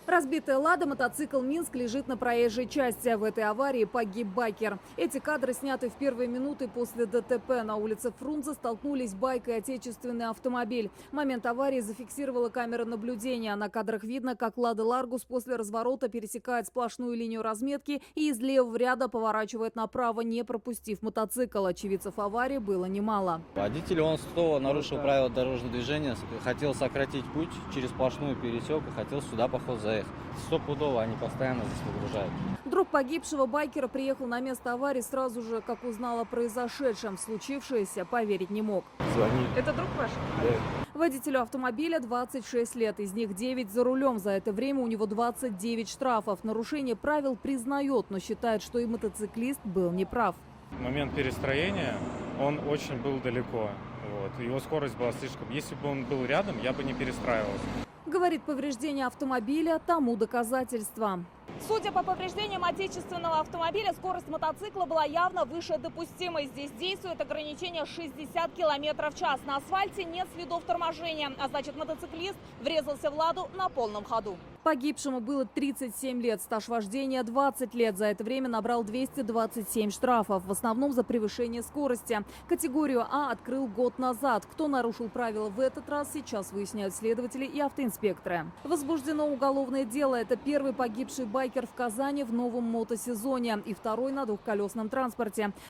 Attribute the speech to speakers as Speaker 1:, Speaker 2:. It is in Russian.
Speaker 1: Разбитая «Лада», мотоцикл «Минск» лежит на проезжей части. В этой аварии погиб байкер. Эти кадры сняты в первые минуты после ДТП. На улице Фрунзе столкнулись байк и отечественный автомобиль. Момент аварии зафиксировала камера наблюдения. На кадрах видно, как «Лада Ларгус» после разворота пересекает сплошную линию разметки и из левого ряда поворачивает направо, не пропустив мотоцикл. Очевидцев аварии было немало.
Speaker 2: Водитель, он снова нарушил правила дорожного движения, хотел сократить путь, через сплошную пересек и хотел сюда, походу, заехать. Стопудово они постоянно здесь выгружают.
Speaker 1: Друг погибшего байкера приехал на место аварии сразу же, как узнал о произошедшем. В случившееся поверить не мог.
Speaker 3: Звонили.
Speaker 1: Это друг ваш?
Speaker 3: Да.
Speaker 1: Водителю автомобиля 26 лет, из них 9 за рулем. За это время у него 29 штрафов. Нарушение правил признает, но считает, что и мотоциклист был неправ.
Speaker 4: В момент перестроения он очень был далеко. Его скорость была слишком... Если бы он был рядом, я бы не перестраивался.
Speaker 1: Говорит, повреждение автомобиля тому доказательство.
Speaker 5: Судя по повреждениям отечественного автомобиля, скорость мотоцикла была явно выше допустимой. Здесь действует ограничение 60 км в час. На асфальте нет следов торможения, а значит, мотоциклист врезался в «Ладу» на полном ходу.
Speaker 1: Погибшему было 37 лет, стаж вождения 20 лет. За это время набрал 227 штрафов, в основном за превышение скорости. Категорию А открыл год назад. Кто нарушил правила в этот раз, сейчас выясняют следователи и автоинспекторы. Возбуждено уголовное дело. Это первый погибший байкер в Казани в новом мотосезоне и второй на двухколесном транспорте.